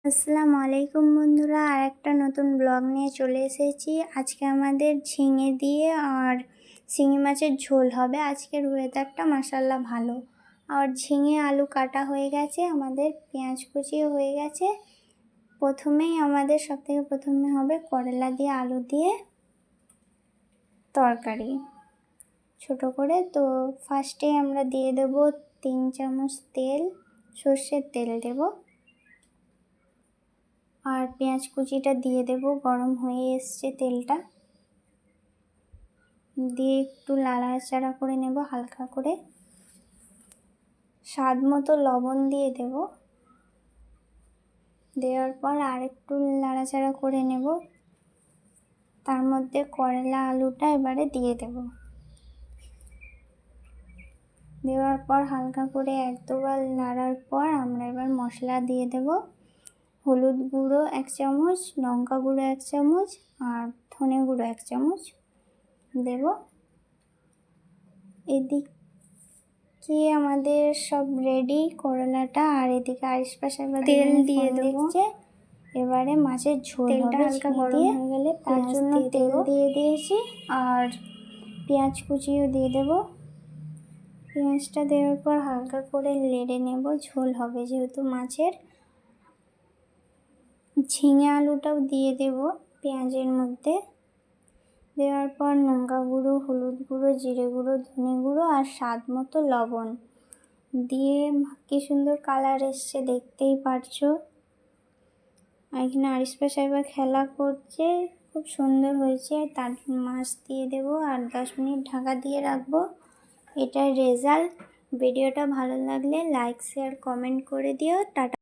আসসালামু আলাইকুম বন্ধুরা, আর একটা নতুন ব্লগ নিয়ে চলে এসেছি। আজকে আমাদের ঝিঙে দিয়ে আর শিঙি মাছের ঝোল হবে। আজকের ওয়েদারটা মাশাআল্লাহ ভালো। আর ঝিঙে আলু কাটা হয়ে গেছে, আমাদের পেঁয়াজ কুচিও হয়ে গেছে। আমাদের সবথেকে প্রথমে হবে করলা দিয়ে আলু দিয়ে তরকারি ছোট করে। তো ফার্স্টে আমরা দিয়ে দেব 3 চামচ তেল, সর্ষের তেল দেব। আর পেঁয়াজ কুচিটা দিয়ে দেব। গরম হয়ে এসছে তেলটা, দিয়ে একটু নাড়াচাড়া করে নেব হালকা করে। স্বাদ মতো লবণ দিয়ে দেব। দেওয়ার পর আর একটু নাড়াচাড়া করে নেব। তার মধ্যে করলা আলুটা এবারে দিয়ে দেব। দেওয়ার পর হালকা করে 1-2 বার নাড়ার পর আমরা এবার মশলা দিয়ে দেব। হলুদ গুঁড়ো 1 চামচ, লঙ্কা গুঁড়ো 1 চামচ আর ধনে গুঁড়ো 1 চামচ দেব। এদিকে আমাদের সব রেডি করলাটা, আর এদিকে আশপাশে তেল দিয়ে দেব। এবারে মাছের ঝোলটা হালকা গরম হয়ে গেলে তার জন্য তেল দিয়ে দিয়েছি, আর পেঁয়াজ কুচিও দিয়ে দেব। পেঁয়াজটা দেওয়ার পর হালকা করে নেড়ে নেব, ঝোল হবে যেহেতু মাছের। ঝিঙে আলুটাও দিয়ে দেব পেঁয়াজের মধ্যে। দেওয়ার পর লঙ্কা গুঁড়ো, হলুদ গুঁড়ো, জিরে গুঁড়ো, ধনে গুঁড়ো আর স্বাদ মতো লবণ দিয়ে কি সুন্দর কালার এসছে, দেখতেই পারছো। এখানে আরিশপা সাহেবা খেলা করছে, খুব সুন্দর হয়েছে। তার মাছ দিয়ে দেব আর 10 মিনিট ঢাকা দিয়ে রাখবো। এটার রেজাল্ট। ভিডিওটা ভালো লাগলে লাইক, শেয়ার, কমেন্ট করে দিও। টাটা।